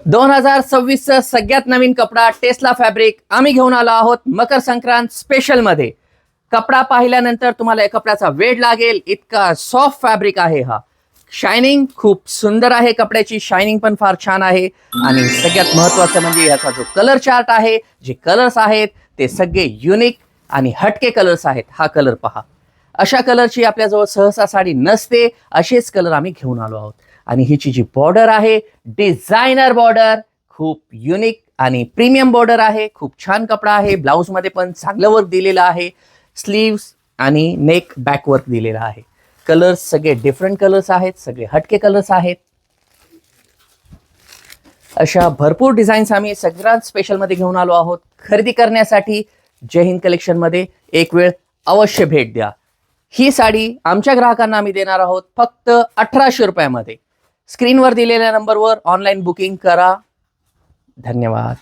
2026चा सगळ्यात नवीन कपडा Tesla fabric आम्ही घेऊन आलो आहोत मकर संक्रांत स्पेशल मध्ये. कपडा पाहिल्यानंतर तुम्हाला या कपड्याचा वेड लागेल इतका सॉफ्ट फॅब्रिक आहे. हा शायनिंग खूप सुंदर आहे, कपड्याची शायनिंग पण फार छान आहे. आणि सगळ्यात महत्त्वाचं म्हणजे याचा जो कलर चार्ट आहे, जे कलर्स आहेत ते सगळे युनिक आणि हटके कलर्स आहेत. हा कलर पहा, अशा कलरची आपल्याजवळ सहसा साडी नसते, असेच कलर आम्ही घेऊन आलो आहोत. आणि हिची जी बॉर्डर आहे डिझायनर बॉर्डर, खूप युनिक आणि प्रीमियम बॉर्डर आहे. खूप छान कपडा आहे. ब्लाउज मध्ये पण चांगलं वर्क दिलेलं आहे. स्लीव्स आणि नेक बॅक वर्क दिलेला आहे. कलर्स सगळे डिफरंट कलर्स आहेत, सगळे हटके कलर्स आहेत. अशा भरपूर डिझाईन्स आम्ही सगळ्यात स्पेशल मध्ये घेऊन आलो आहोत. खरेदी करण्यासाठी जय हिंद कलेक्शन मध्ये एक वेळ अवश्य भेट द्या. ही साडी आमच्या ग्राहकांना आम्ही देणार आहोत फक्त 1800 रुपयामध्ये. स्क्रीनवर दिलेल्या नंबरवर ऑनलाईन बुकिंग करा. धन्यवाद.